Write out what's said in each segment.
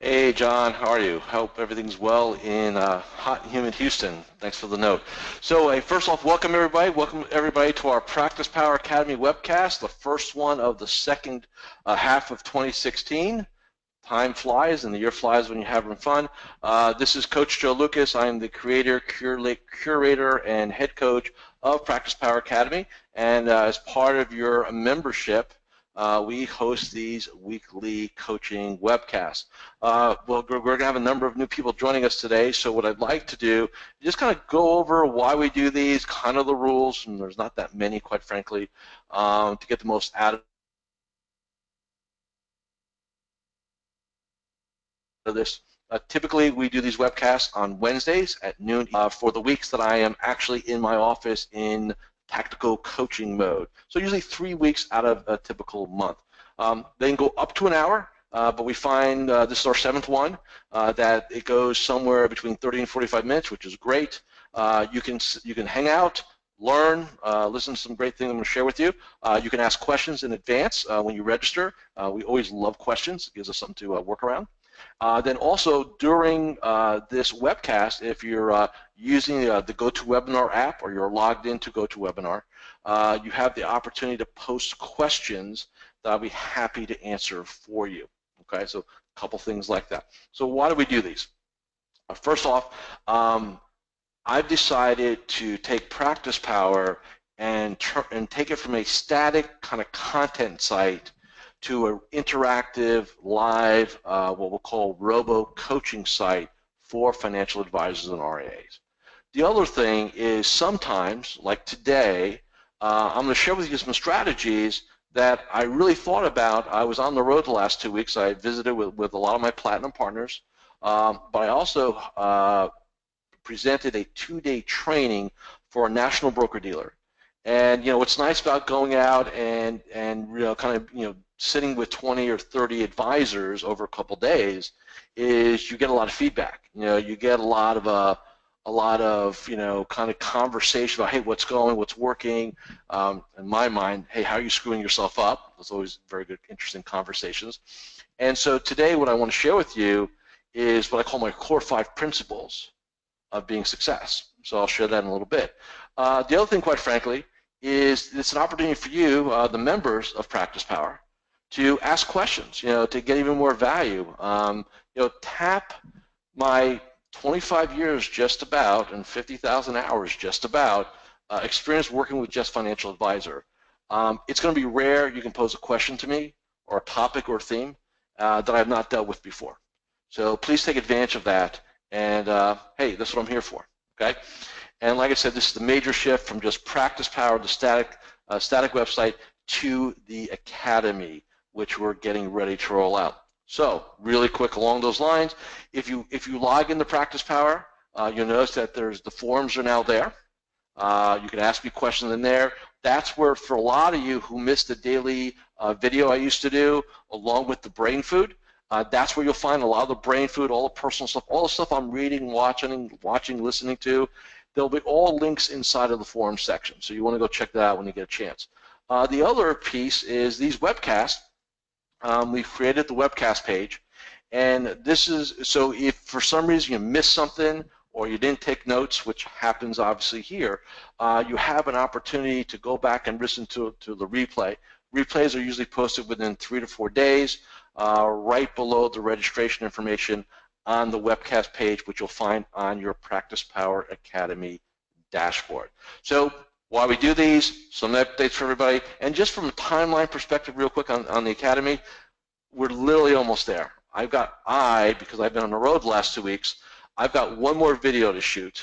Hey John, how are you? Hope everything's well in hot and humid Houston. Thanks for the note. So first off, welcome everybody. Welcome everybody to our Practice Power Academy webcast, the first one of the second half of 2016. Time flies and the year flies when you're having fun. This is Coach Joe Lucas. I am the creator, curator, and head coach of Practice Power Academy. And as part of your membership, we host these weekly coaching webcasts. We're going to have a number of new people joining us today, so what I'd like to do is just kind of go over why we do these, kind of the rules, and there's not that many, quite frankly, to get the most out of this. Typically, we do these webcasts on Wednesdays at noon for the weeks that I am actually in my office in tactical coaching mode. So usually 3 weeks out of a typical month. They can go up to an hour, but we find this is our 7th one, that it goes somewhere between 30 and 45 minutes, which is great. You can hang out, learn, listen to some great things I'm going to share with you. You can ask questions in advance when you register. We always love questions. It gives us something to work around. Then also during this webcast, if you're using the GoToWebinar app or you're logged into GoToWebinar, you have the opportunity to post questions that I'll be happy to answer for you. Okay, so a couple things like that. So why do we do these? First off, I've decided to take Practice Power and take it from a static kind of content site to an interactive, live, what we'll call robo-coaching site for financial advisors and RIAs. The other thing is sometimes, like today, I'm going to share with you some strategies that I really thought about. I was on the road the last 2 weeks. I visited with a lot of my platinum partners, but I also presented a 2-day training for a national broker-dealer. And what's nice about going out and kind of sitting with 20 or 30 advisors over a couple days is you get a lot of feedback. You get a lot of kind of conversation about, hey, what's going, what's working. In my mind, hey, how are you screwing yourself up? Those always very good, interesting conversations. And so today, what I want to share with you is what I call my core 5 principles of being success. So I'll share that in a little bit. The other thing, quite frankly, is it's an opportunity for you, the members of Practice Power, to ask questions, to get even more value. Tap my 25 years just about and 50,000 hours just about experience working with Just Financial Advisor. It's going to be rare you can pose a question to me or a topic or theme that I have not dealt with before. So please take advantage of that. And hey, that's what I'm here for. Okay. And like I said, this is the major shift from just Practice Power, the static website, to the Academy, which we're getting ready to roll out. So really quick along those lines, if you log into Practice Power, you'll notice that the forums are now there. You can ask me questions in there. That's where, for a lot of you who missed the daily video I used to do, along with the brain food, that's where you'll find a lot of the brain food, all the personal stuff, all the stuff I'm reading, watching, listening to. There'll be all links inside of the forum section, so you want to go check that out when you get a chance. The other piece is these webcasts. We've created the webcast page, and this is so if for some reason you missed something or you didn't take notes, which happens obviously here, you have an opportunity to go back and listen to the replay. Replays are usually posted within 3 to 4 days, right below the registration information on the webcast page, which you'll find on your Practice Power Academy dashboard. So why we do these, some updates for everybody, and just from a timeline perspective real quick on the Academy, we're literally almost there. Because I've been on the road the last 2 weeks, I've got one more video to shoot,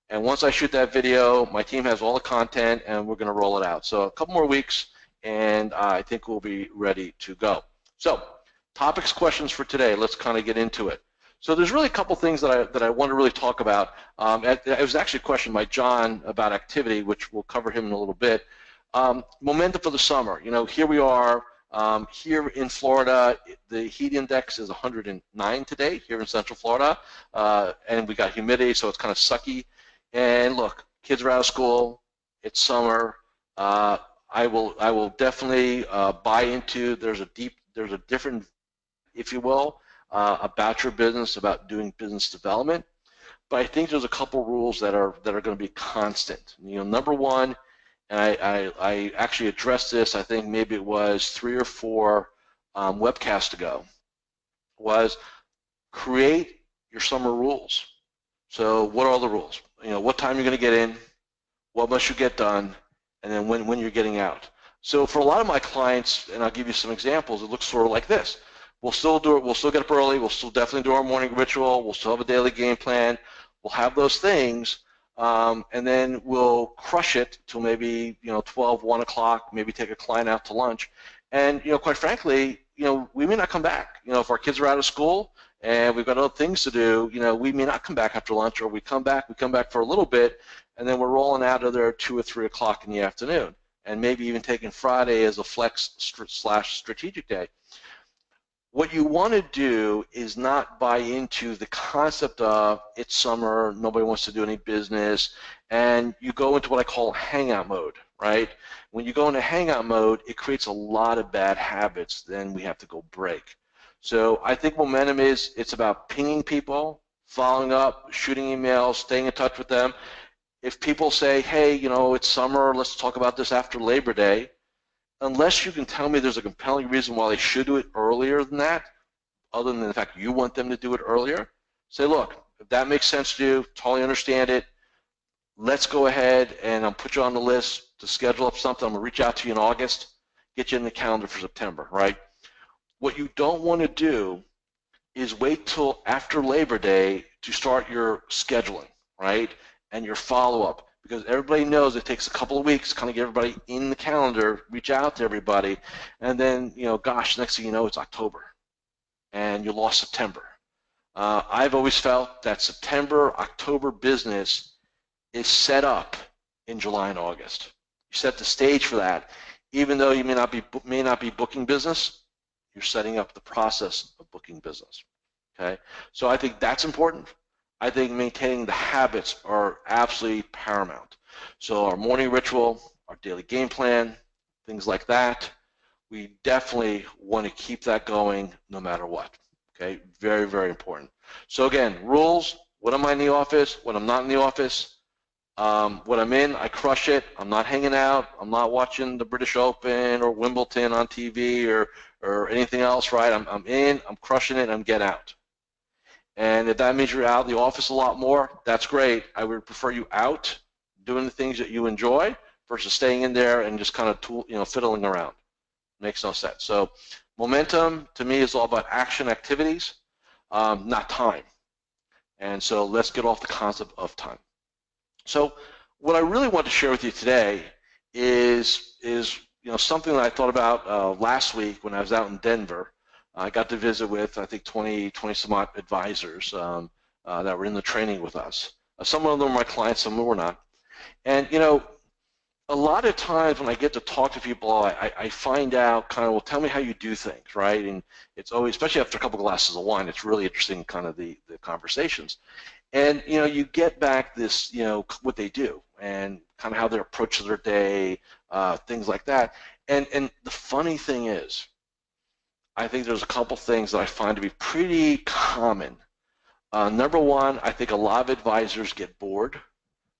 and once I shoot that video, my team has all the content and we're going to roll it out. So a couple more weeks and I think we'll be ready to go. So topics, questions for today, let's kind of get into it. So there's really a couple things that I want to really talk about. It was actually a question by John about activity, which we'll cover him in a little bit. Momentum for the summer. Here we are here in Florida. The heat index is 109 today here in Central Florida, and we got humidity, so it's kind of sucky. And look, kids are out of school. It's summer. I will definitely buy into. There's a different, if you will, about your business, about doing business development. But I think there's a couple rules that are going to be constant. Number one, and I actually addressed this, I think maybe it was 3 or 4 webcasts ago, was create your summer rules. So what are the rules? What time you're going to get in, what must you get done, and then when you're getting out. So for a lot of my clients, and I'll give you some examples, it looks sort of like this. We'll still do it, we'll still get up early, we'll still definitely do our morning ritual, we'll still have a daily game plan, we'll have those things, and then we'll crush it till maybe 12, 1 o'clock, maybe take a client out to lunch. And quite frankly, we may not come back. If our kids are out of school and we've got other things to do, we may not come back after lunch, or we come back for a little bit, and then we're rolling out of there 2 or 3 o'clock in the afternoon, and maybe even taking Friday as a flex / strategic day. What you want to do is not buy into the concept of it's summer, nobody wants to do any business, and you go into what I call hangout mode, right? When you go into hangout mode, it creates a lot of bad habits then we have to go break. So I think momentum it's about pinging people, following up, shooting emails, staying in touch with them. If people say, hey, it's summer, let's talk about this after Labor Day, unless you can tell me there's a compelling reason why they should do it earlier than that, other than the fact you want them to do it earlier, say, look, if that makes sense to you, totally understand it, let's go ahead and I'll put you on the list to schedule up something. I'm going to reach out to you in August, get you in the calendar for September, right? What you don't want to do is wait till after Labor Day to start your scheduling, right, and your follow-up, because everybody knows it takes a couple of weeks to kind of get everybody in the calendar, reach out to everybody, and then, gosh, next thing you know, it's October, and you lost September. I've always felt that September, October business is set up in July and August. You set the stage for that. Even though you may not be booking business, you're setting up the process of booking business. Okay, so I think that's important. I think maintaining the habits are absolutely paramount. So our morning ritual, our daily game plan, things like that, we definitely want to keep that going no matter what. Okay, very, very important. So again, rules: when am I in the office, when I'm not in the office. When I'm in, I crush it. I'm not hanging out. I'm not watching the British Open or Wimbledon on TV or anything else, right? I'm in, I'm crushing it, I'm getting out. And if that means you're out of the office a lot more, that's great. I would prefer you out doing the things that you enjoy versus staying in there and just kind of fiddling around. Makes no sense. So momentum, to me, is all about action activities, not time. And so let's get off the concept of time. So what I really want to share with you today is something that I thought about last week when I was out in Denver. I got to visit with, I think, 20 some odd advisors that were in the training with us. Some of them were my clients, some of them were not. And a lot of times when I get to talk to people, I find out kind of, well, tell me how you do things, right? And it's always, especially after a couple of glasses of wine, it's really interesting, kind of the conversations. And you get back this, what they do and kind of how they approach their day, things like that. And the funny thing is, I think there's a couple things that I find to be pretty common. Number one, I think a lot of advisors get bored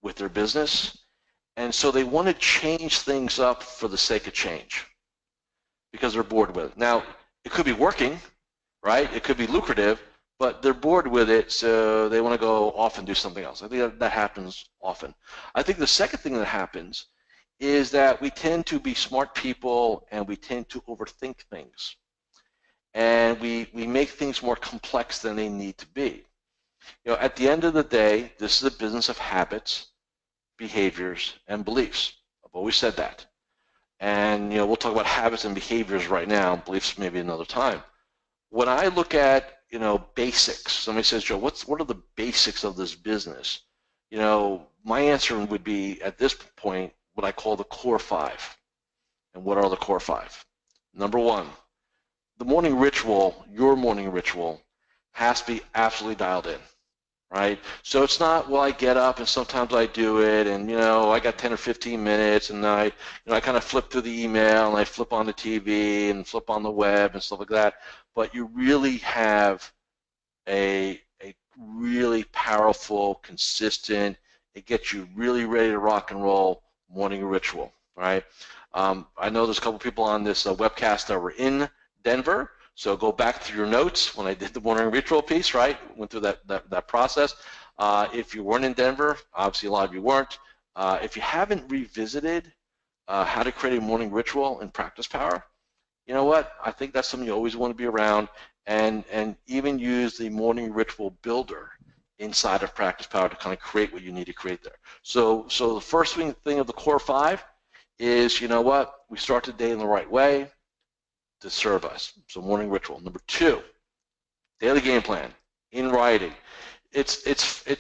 with their business, and so they want to change things up for the sake of change because they're bored with it. Now, it could be working, right? It could be lucrative, but they're bored with it, so they want to go off and do something else. I think that happens often. I think the second thing that happens is that we tend to be smart people and we tend to overthink things. And we make things more complex than they need to be. At the end of the day, this is a business of habits, behaviors, and beliefs. I've always said that. And we'll talk about habits and behaviors right now, beliefs maybe another time. When I look at basics, somebody says, Joe, what are the basics of this business? My answer would be, at this point, what I call the core 5. And what are the core 5? Number one, the morning ritual, your morning ritual, has to be absolutely dialed in, right? So it's not, well, I get up and sometimes I do it, and I got 10 or 15 minutes, and I kind of flip through the email, and I flip on the TV and flip on the web and stuff like that. But you really have a really powerful, consistent, it gets you really ready to rock and roll morning ritual, right? I know there's a couple people on this webcast that were in Denver, so go back through your notes when I did the morning ritual piece, right? Went through that process. If you weren't in Denver, obviously a lot of you weren't. If you haven't revisited how to create a morning ritual in Practice Power, you know what? I think that's something you always want to be around, and even use the morning ritual builder inside of Practice Power to kind of create what you need to create there. So the first thing of the core 5 is, you know what? We start the day in the right way to serve us. So morning ritual. Number 2, daily game plan in writing. It's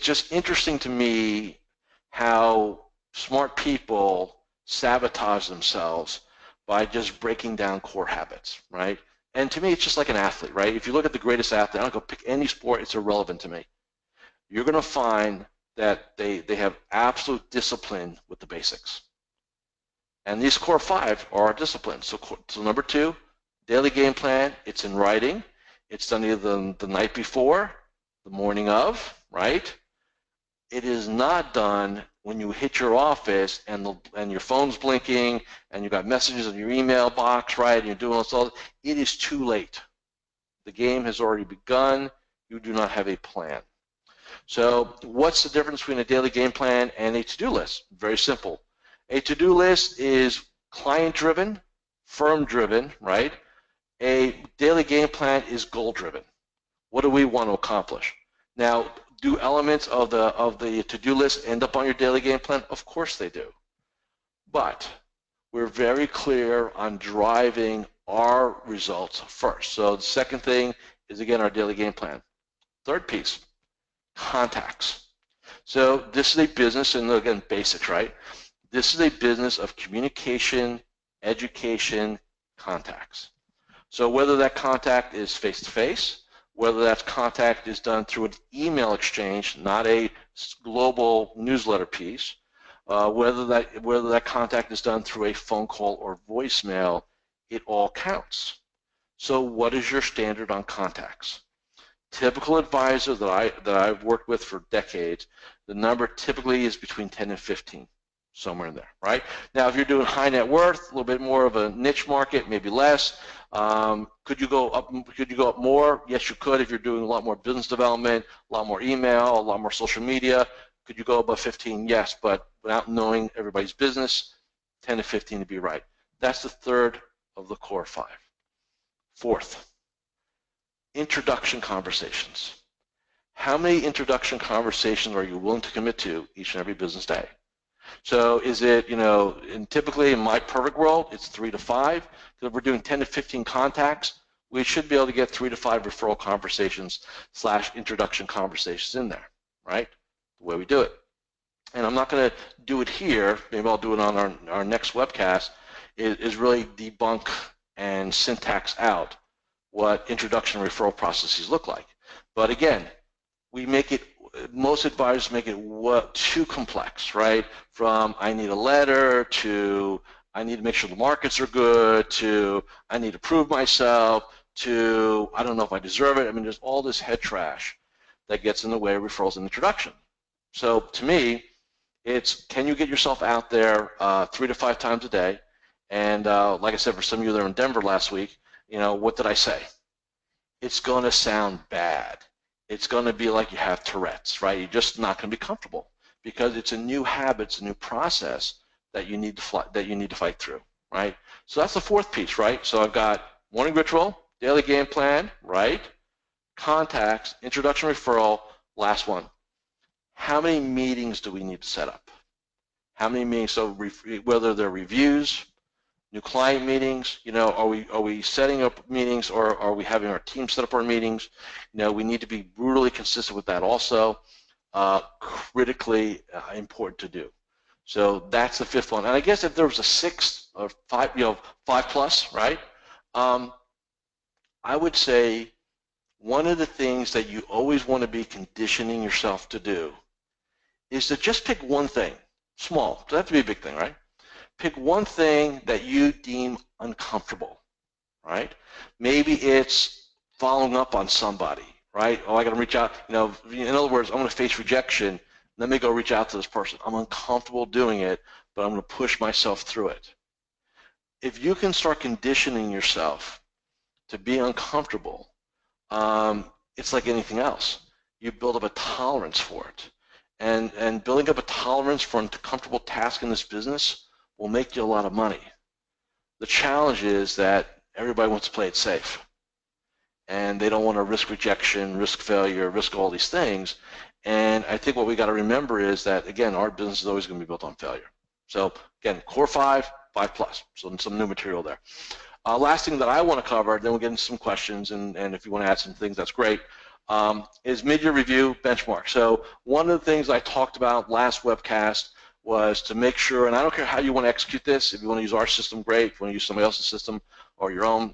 just interesting to me how smart people sabotage themselves by just breaking down core habits, right? And to me, it's just like an athlete, right? If you look at the greatest athlete, I don't go pick any sport, it's irrelevant to me. You're going to find that they have absolute discipline with the basics. And these core 5 are our disciplines. So number 2, daily game plan, it's in writing. It's done either the night before, the morning of, right? It is not done when you hit your office and your phone's blinking and you got messages in your email box, right? And you're doing all. It is too late. The game has already begun. You do not have a plan. So what's the difference between a daily game plan and a to-do list? Very simple. A to-do list is client-driven, firm-driven, right? A daily game plan is goal-driven. What do we want to accomplish? Now, do elements of the to-do list end up on your daily game plan? Of course they do. But we're very clear on driving our results first. So the second thing is, again, our daily game plan. Third piece, contacts. So this is a business, and again, basics, right? This is a business of communication, education, contacts. So whether that contact is face-to-face, whether that contact is done through an email exchange, not a global newsletter piece, whether that contact is done through a phone call or voicemail, it all counts. So what is your standard on contacts? Typical advisor that I've worked with for decades, the number typically is between 10 and 15, somewhere in there, right? Now, if you're doing high net worth, a little bit more of a niche market, maybe less. Could you go up? Could you go up more? Yes, you could. If you're doing a lot more business development, a lot more email, a lot more social media, could you go above 15? Yes, but without knowing everybody's business, 10 to 15 to be right. That's the third of the core 5. Fourth, introduction conversations. How many introduction conversations are you willing to commit to each and every business day? So is it, typically in my perfect world, it's 3 to 5. So if we're doing 10 to 15 contacts, we should be able to get 3 to 5 referral conversations / introduction conversations in there, right? The way we do it. And I'm not going to do it here. Maybe I'll do it on our next webcast, is really debunk and syntax out what introduction and referral processes look like. But again, most advisors make it too complex, right? From I need a letter to I need to make sure the markets are good to I need to prove myself to I don't know if I deserve it. I mean, there's all this head trash that gets in the way of referrals and introduction. So to me, it's can you get yourself out there 3 to 5 times a day? And like I said, for some of you that were in Denver last week, what did I say? It's going to sound bad. It's going to be like you have Tourette's, right? You're just not going to be comfortable because it's a new habit, it's a new process that you need to fight through, right? So that's the fourth piece, right? So I've got morning ritual, daily game plan, right? Contacts, introduction, referral, last one. How many meetings do we need to set up? How many meetings? So whether they're reviews, new client meetings, are we setting up meetings or are we having our team set up our meetings? We need to be brutally consistent with that also. Critically important to do. So that's the fifth one. And I guess if there was a sixth or 5, 5+, right? I would say one of the things that you always want to be conditioning yourself to do is to just pick one thing, small. It doesn't have to be a big thing, right? Pick one thing that you deem uncomfortable, right? Maybe it's following up on somebody, right? Oh, I got to reach out. In other words, I'm going to face rejection. Let me go reach out to this person. I'm uncomfortable doing it, but I'm going to push myself through it. If you can start conditioning yourself to be uncomfortable, it's like anything else. You build up a tolerance for it. And building up a tolerance for an uncomfortable task in this business will make you a lot of money. The challenge is that everybody wants to play it safe. And they don't want to risk rejection, risk failure, risk all these things. And I think what we got to remember is that, again, our business is always going to be built on failure. So again, core 5, 5+. So some new material there. Last thing that I want to cover, then we'll get into some questions, and if you want to add some things, that's great, is mid-year review benchmark. So one of the things I talked about last webcast was to make sure, and I don't care how you want to execute this, if you want to use our system, great. If you want to use somebody else's system or your own,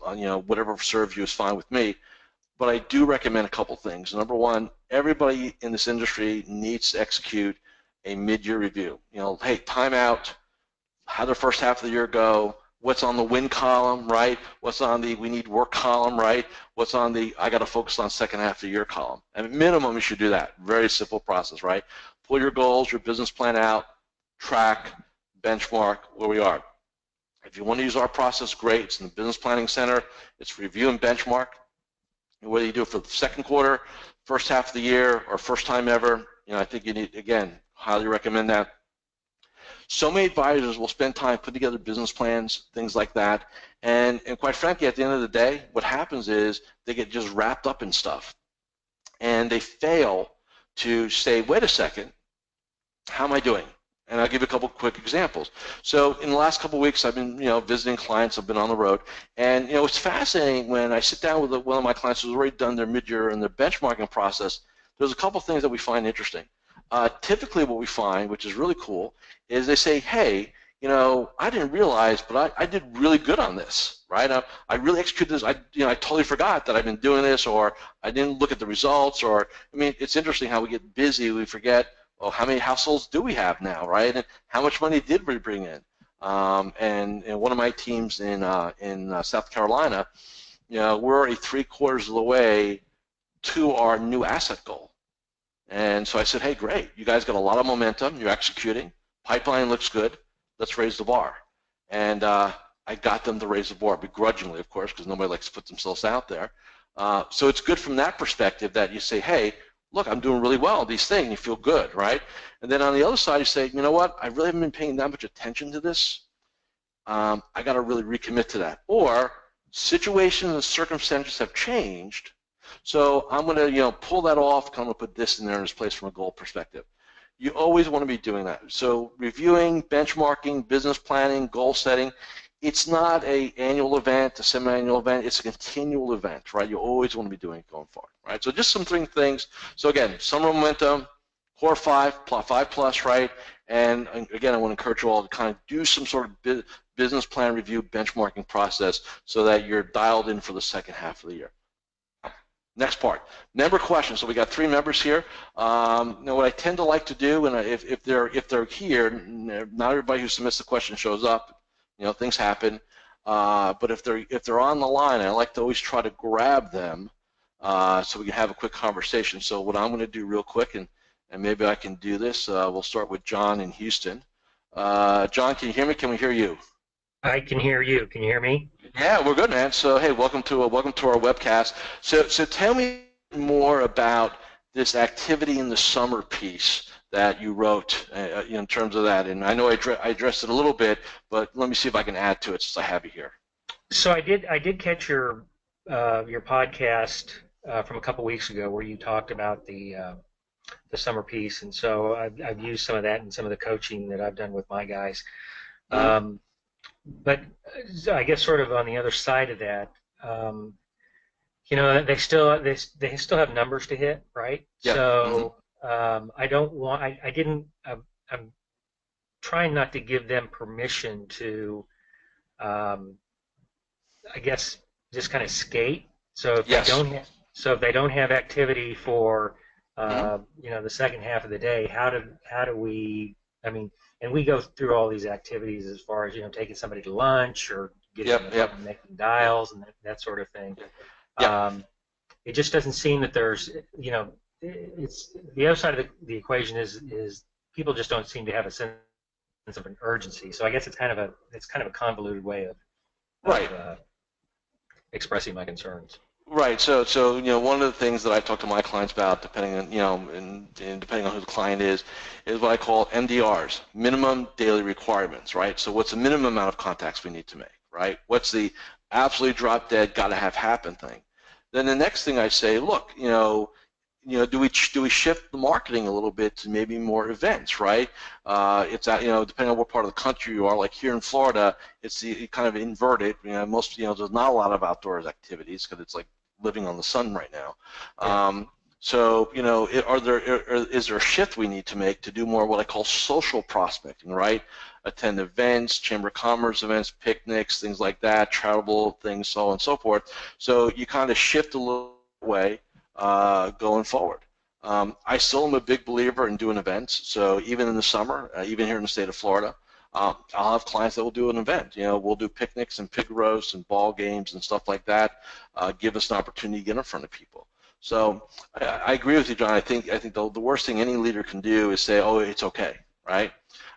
whatever serves you is fine with me. But I do recommend a couple things. Number one, everybody in this industry needs to execute a mid-year review. Hey, time out, how the first half of the year go, what's on the win column, right? What's on the we need work column, right? What's on the I got to focus on second half of the year column. At minimum, you should do that. Very simple process, right? Pull your goals, your business plan out, track, benchmark where we are. If you want to use our process, great. It's in the Business Planning Center. It's review and benchmark. And whether you do it for the second quarter, first half of the year, or first time ever, I think you need, again, highly recommend that. So many advisors will spend time putting together business plans, things like that, and quite frankly, at the end of the day, what happens is they get just wrapped up in stuff, and they fail to say, wait a second, how am I doing? And I'll give you a couple quick examples. So in the last couple of weeks, I've been visiting clients. I've been on the road, and it's fascinating when I sit down with one of my clients who's already done their mid-year and their benchmarking process. There's a couple things that we find interesting. Typically what we find, which is really cool, is they say, hey, I didn't realize, but I did really good on this, right? I really executed this. I totally forgot that I've been doing this, or I didn't look at the results, or, it's interesting how we get busy, we forget, well, how many households do we have now, right? And how much money did we bring in? And one of my teams in South Carolina, we're already 3/4 of the way to our new asset goal. And so I said, hey, great, you guys got a lot of momentum, you're executing, pipeline looks good, let's raise the bar. And I got them to raise the bar, begrudgingly, of course, because nobody likes to put themselves out there. So it's good from that perspective that you say, hey, look, I'm doing really well at these things, you feel good, right? And then on the other side, you say, you know what, I really haven't been paying that much attention to this. I got to really recommit to that. Or situations and circumstances have changed, so I'm going to, pull that off, I'm going to put this in there in its place from a goal perspective. You always want to be doing that. So reviewing, benchmarking, business planning, goal setting, it's not an annual event, a semi-annual event, it's a continual event, right? You always want to be doing it going forward, right? So just some three things. So again, summer momentum, core 5+, right? And again, I want to encourage you all to kind of do some sort of business plan review, benchmarking process so that you're dialed in for the second half of the year. Next part, member questions. So we got 3 members here. Now what I tend to like to do, and if they're here, not everybody who submits the question shows up. Things happen. But if they're on the line, I like to always try to grab them so we can have a quick conversation. So what I'm going to do real quick, and maybe I can do this. We'll start with John in Houston. John, can you hear me? Can we hear you? I can hear you. Can you hear me? Yeah, we're good, man. So hey, welcome to our webcast. So tell me more about this activity in the summer piece that you wrote in terms of that. And I know I addressed it a little bit, but let me see if I can add to it since I have you here. So I did catch your podcast from a couple weeks ago where you talked about the summer piece, and so I've used some of that in some of the coaching that I've done with my guys. Mm-hmm. But I guess sort of on the other side of that, they still have numbers to hit, right? Yeah. So mm-hmm. I'm trying not to give them permission to, I guess, just kind of skate. So if yes. If they don't have activity for, mm-hmm. The second half of the day, how do we? And we go through all these activities as far as taking somebody to lunch or getting making dials and that sort of thing. it just doesn't seem that there's, it's the other side of the equation is people just don't seem to have a sense of an urgency. So I guess it's kind of a convoluted way Right. of expressing my concerns. Right. So one of the things that I talk to my clients about, depending on and depending on who the client is what I call MDRs, minimum daily requirements. Right. So what's the minimum amount of contacts we need to make? Right. What's the absolutely drop dead, got to have happen thing? Then the next thing I say, look, do we shift the marketing a little bit to maybe more events, right? It's depending on what part of the country you are. Like here in Florida, it's kind of inverted. Most there's not a lot of outdoors activities because it's like living on the sun right now. Yeah. So is there a shift we need to make to do more what I call social prospecting, right? Attend events, chamber of commerce events, picnics, things like that, travel things, so on and so forth. So you kind of shift a little way going forward. I still am a big believer in doing events. So even in the summer, even here in the state of Florida, I'll have clients that will do an event. We'll do picnics and pig roasts and ball games and stuff like that. Give us an opportunity to get in front of people. So I agree with you, John. I think the worst thing any leader can do is say, "Oh, it's okay," right?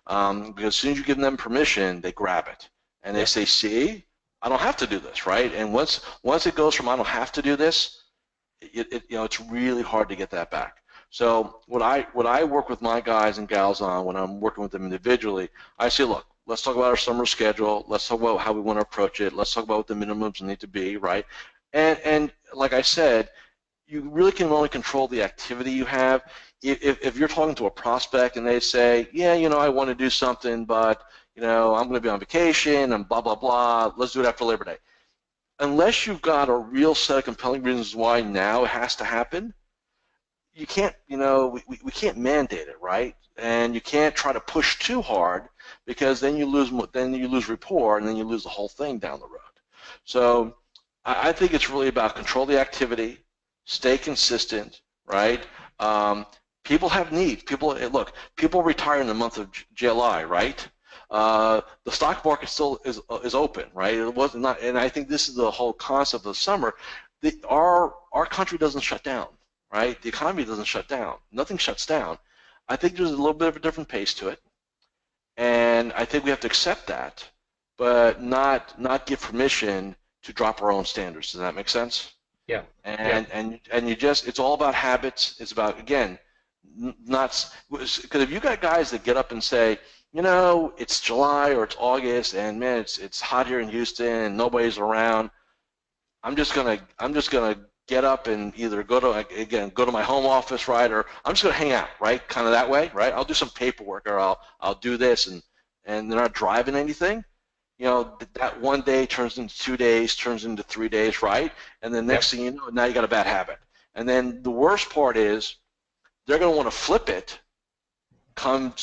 Because as soon as you give them permission, they grab it and they say, "See, I don't have to do this," right? And once it goes from "I don't have to do this," it's really hard to get that back. So what I work with my guys and gals on when I'm working with them individually, I say, look, let's talk about our summer schedule. Let's talk about how we want to approach it. Let's talk about what the minimums need to be, right? And like I said, you really can only control the activity you have. If you're talking to a prospect and they say, yeah, I want to do something, but I'm going to be on vacation and blah blah blah. Let's do it after Labor Day. Unless you've got a real set of compelling reasons why now it has to happen, you can't, we can't mandate it, right? And you can't try to push too hard because then you lose rapport and then you lose the whole thing down the road. So I think it's really about control the activity, stay consistent, right? People have needs. People retire in the month of July, right? The stock market still is open, right? It wasn't not, and I think this is the whole concept of summer. Our country doesn't shut down, right? The economy doesn't shut down. Nothing shuts down. I think there's a little bit of a different pace to it, and I think we have to accept that, but not give permission to drop our own standards. Does that make sense? Yeah. And you just, it's all about habits. It's about, again, not, because if you got guys that get up and say, it's July or it's August and man, it's hot here in Houston and nobody's around, I'm just gonna get up and either go to my home office, right, or I'm just gonna hang out, right, kind of that way, right? I'll do some paperwork or I'll do this, and they're not driving anything. That one day turns into 2 days, turns into 3 days, right? And then next thing you know, now you got a bad habit. And then the worst part is they're going to want to flip it come,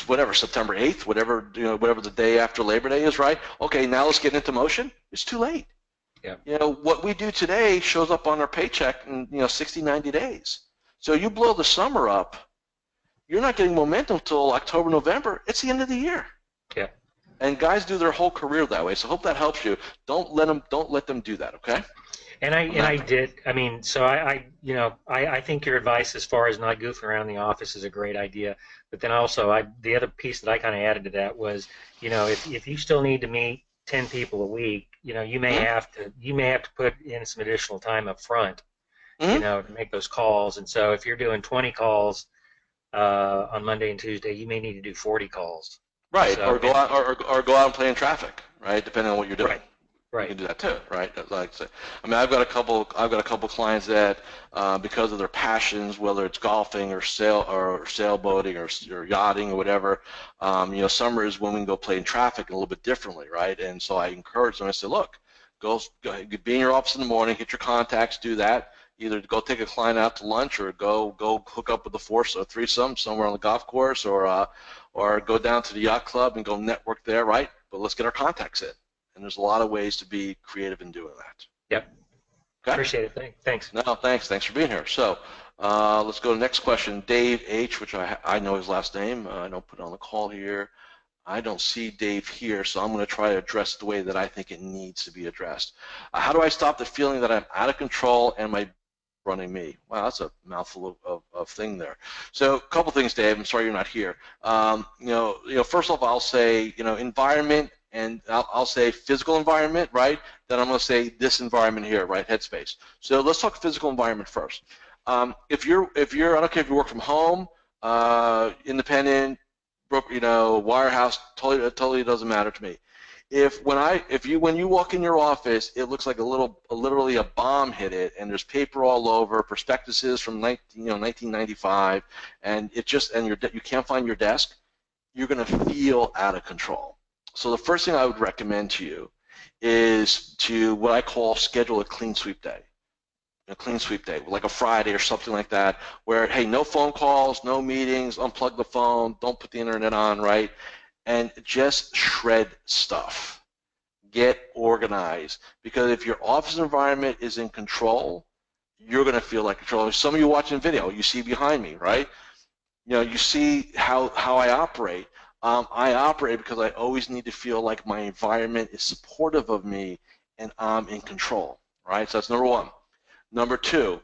whatever, September 8th, whatever the day after Labor Day is, right? Okay, now let's get into motion. It's too late. Yeah. What we do today shows up on our paycheck in 60, 90 days. So you blow the summer up, you're not getting momentum until October, November. It's the end of the year. Yeah. And guys do their whole career that way. So I hope that helps you. Don't let them do that, okay? And I did. I mean, so I think your advice as far as not goofing around the office is a great idea. But then also, the other piece that I kind of added to that was, if you still need to meet 10 people a week, you may have to put in some additional time up front, to make those calls. And so if you're doing 20 calls on Monday and Tuesday, you may need to do 40 calls. Right, So, or go out and play in traffic, right? Depending on what you're doing. Right. You can do that too, right? Like I said, I mean, I've got a couple clients that, because of their passions, whether it's golfing or sailboating or yachting or whatever, summer is when we can go play in traffic a little bit differently, right? And so I encourage them. I say, look, go be in your office in the morning, hit your contacts, do that. Either go take a client out to lunch or go hook up with a threesome somewhere on the golf course, or go down to the yacht club and go network there, right? But let's get our contacts in. And there's a lot of ways to be creative in doing that. Yep. Okay? Appreciate it. Thanks. No, thanks. Thanks for being here. So let's go to the next question. Dave H., which I know his last name. I don't put it on the call here. I don't see Dave here, so I'm going to try to address it the way that I think it needs to be addressed. How do I stop the feeling that I'm out of control and my running me. Wow, that's a mouthful of thing there. So a couple things, Dave. I'm sorry you're not here. First off, I'll say, environment, and I'll say physical environment, right? Then I'm going to say this environment here, right? Headspace. So let's talk physical environment first. If you're, I don't care if you work from home, independent, wirehouse, totally doesn't matter to me. When you walk in your office, it looks like literally a bomb hit it, and there's paper all over, prospectuses from 1995, and you can't find your desk, you're going to feel out of control. So the first thing I would recommend to you is to what I call schedule a clean sweep day. A clean sweep day, like a Friday or something like that, where, hey, no phone calls, no meetings, unplug the phone, don't put the internet on, right? And just shred stuff. Get organized, because if your office environment is in control, you're going to feel like control. Some of you watching video, you see behind me, right? You see how I operate. I operate because I always need to feel like my environment is supportive of me and I'm in control, right? So that's number one. Number two,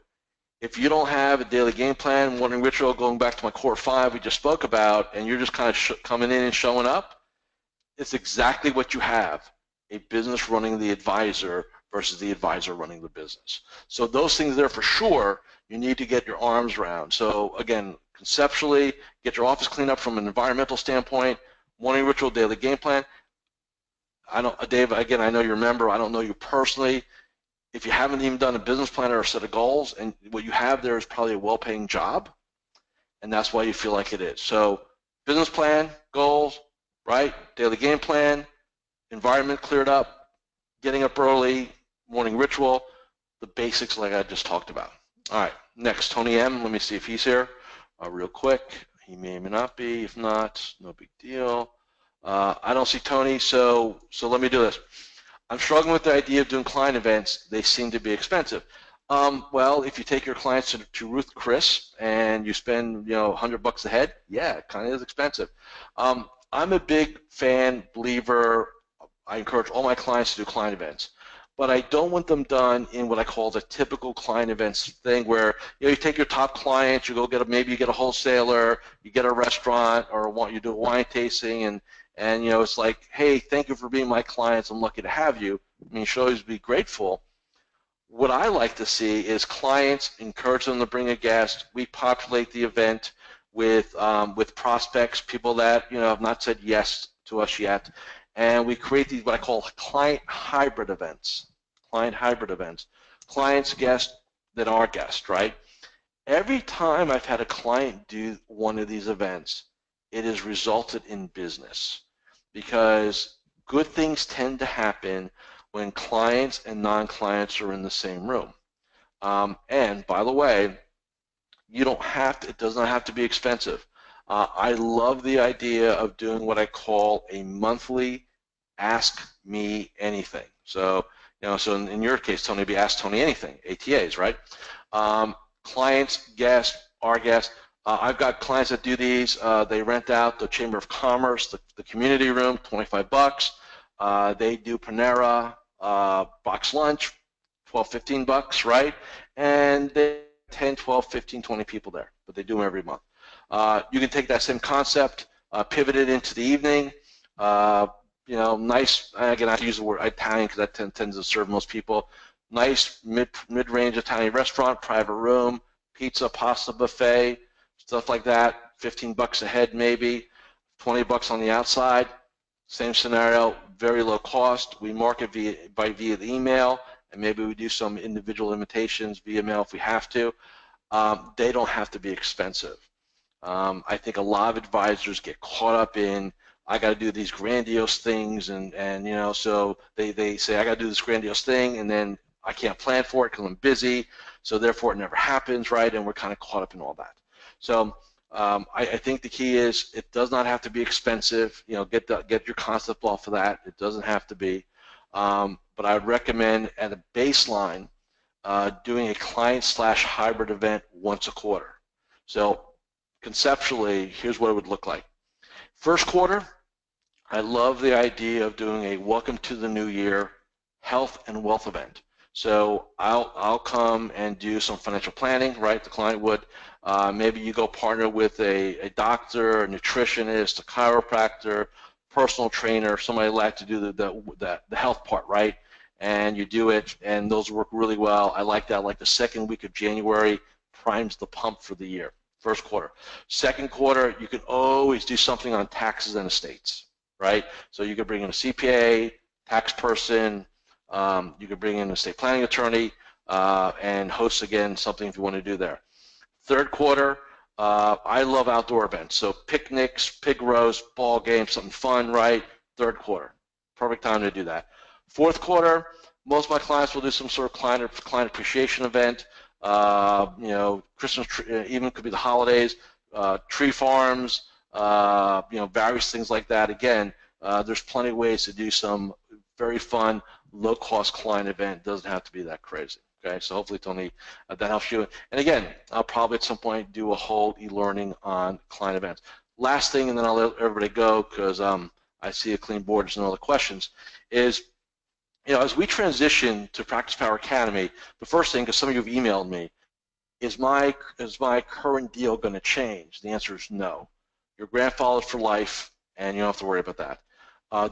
if you don't have a daily game plan, morning ritual, going back to my core 5 we just spoke about, and you're just kind of coming in and showing up, it's exactly what you have: a business running the advisor versus the advisor running the business. So those things there for sure you need to get your arms around. So again, conceptually, get your office cleaned up from an environmental standpoint, morning ritual, daily game plan. Dave, again, I know you're a member. I don't know you personally. If you haven't even done a business plan or a set of goals, and what you have there is probably a well-paying job, and that's why you feel like it is. So business plan, goals, right? Daily game plan, environment cleared up, getting up early, morning ritual, the basics like I just talked about. All right, next, Tony M. Let me see if he's here real quick. He may or may not be. If not, no big deal. I don't see Tony, so let me do this. I'm struggling with the idea of doing client events. They seem to be expensive. Well, if you take your clients to Ruth Chris and you spend $100 a head, yeah, it kind of is expensive. I'm a big believer. I encourage all my clients to do client events, but I don't want them done in what I call the typical client events thing, where you take your top clients, you go maybe you get a wholesaler, you get a restaurant, or you do a wine tasting, and it's like, hey, thank you for being my clients. I'm lucky to have you. I mean, you should always be grateful. What I like to see is clients, encourage them to bring a guest. We populate the event with prospects, people that have not said yes to us yet, and we create these what I call client hybrid events. Clients, guests that are guests, right? Every time I've had a client do one of these events, it has resulted in business, because good things tend to happen when clients and non-clients are in the same room. And by the way, it does not have to be expensive. I love the idea of doing what I call a monthly Ask Me Anything. So, so in your case, Tony, it'd be Ask Tony Anything, ATAs, right? Clients, guests, our guests. I've got clients that do these. They rent out the Chamber of Commerce, the community room, $25. They do Panera, box lunch, $12, $15, right? And they 10, 12, 15, 20 people there, but they do them every month. You can take that same concept, pivot it into the evening. Nice, again, I use the word Italian because that tends to serve most people. Nice mid-range Italian restaurant, private room, pizza, pasta buffet, stuff like that. $15 a head maybe, $20 on the outside. Same scenario, very low cost. We market via the email, and maybe we do some individual invitations via mail if we have to. They don't have to be expensive. I think a lot of advisors get caught up in, I got to do these grandiose things, and so they say I got to do this grandiose thing, and then I can't plan for it because I'm busy, so therefore it never happens, right? And we're kind of caught up in all that. So I think the key is it does not have to be expensive. Get your concept off of that. It doesn't have to be. But I would recommend at a baseline doing a client/hybrid event once a quarter. So conceptually, here's what it would look like. First quarter, I love the idea of doing a Welcome to the New Year health and wealth event. So I'll come and do some financial planning, right? The client would. Maybe you go partner with a doctor, a nutritionist, a chiropractor, personal trainer, somebody like to do the health part, right? And you do it, and those work really well. I like that. Like the second week of January primes the pump for the year. First quarter. Second quarter, you can always do something on taxes and estates, right? So you could bring in a CPA, tax person, you could bring in an estate planning attorney, and host again something if you want to do there. Third quarter, I love outdoor events. So picnics, pig roast, ball games, something fun, right? Third quarter. Perfect time to do that. Fourth quarter, most of my clients will do some sort of client appreciation event. Christmas, even could be the holidays, tree farms, various things like that. Again, there's plenty of ways to do some very fun, low-cost client event. It doesn't have to be that crazy. Okay, so hopefully, Tony, that helps you. And again, I'll probably at some point do a whole e-learning on client events. Last thing, and then I'll let everybody go because I see a clean board. There's no other questions. Is as we transition to PracticePower Academy, the first thing, because some of you have emailed me, is my current deal going to change? The answer is no. You're grandfathered for life, and you don't have to worry about that.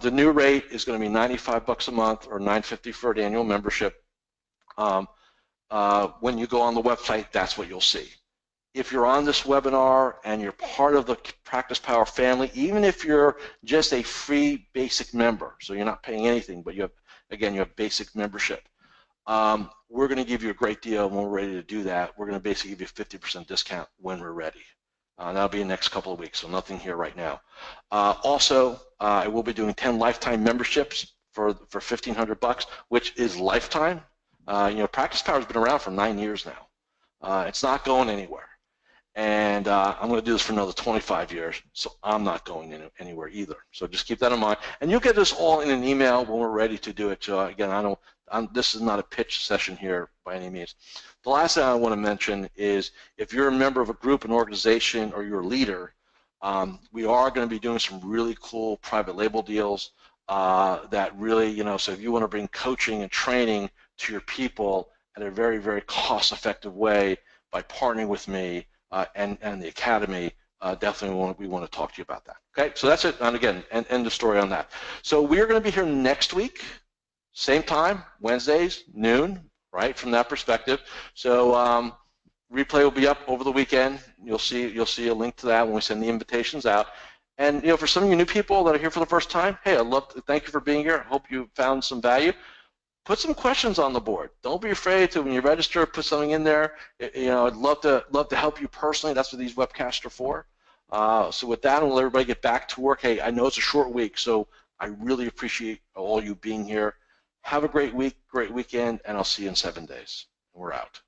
The new rate is going to be $95 a month or $950 for an annual membership. When you go on the website, that's what you'll see. If you're on this webinar and you're part of the PracticePower family, even if you're just a free basic member, so you're not paying anything, but you have basic membership, we're going to give you a great deal when we're ready to do that. We're going to basically give you a 50% discount when we're ready. That'll be in the next couple of weeks, so nothing here right now. Also, I will be doing 10 lifetime memberships for $1,500, which is lifetime. PracticePower has been around for 9 years now. It's not going anywhere. And I'm going to do this for another 25 years, so I'm not going anywhere either. So just keep that in mind. And you'll get this all in an email when we're ready to do it. So again, this is not a pitch session here by any means. The last thing I want to mention is if you're a member of a group, an organization, or you're a leader, we are going to be doing some really cool private label deals that really, so if you want to bring coaching and training to your people in a very, very cost-effective way by partnering with me and the Academy, definitely we want to talk to you about that. Okay, so that's it, and again, end the story on that. So we're going to be here next week, same time, Wednesdays, noon, right, from that perspective. So replay will be up over the weekend. You'll see a link to that when we send the invitations out. And for some of you new people that are here for the first time, hey, thank you for being here. I hope you found some value. Put some questions on the board. Don't be afraid to, when you register, put something in there. I'd love to help you personally. That's what these webcasts are for. So with that, I'll let everybody get back to work. Hey, I know it's a short week, so I really appreciate all you being here. Have a great week, great weekend, and I'll see you in 7 days. We're out.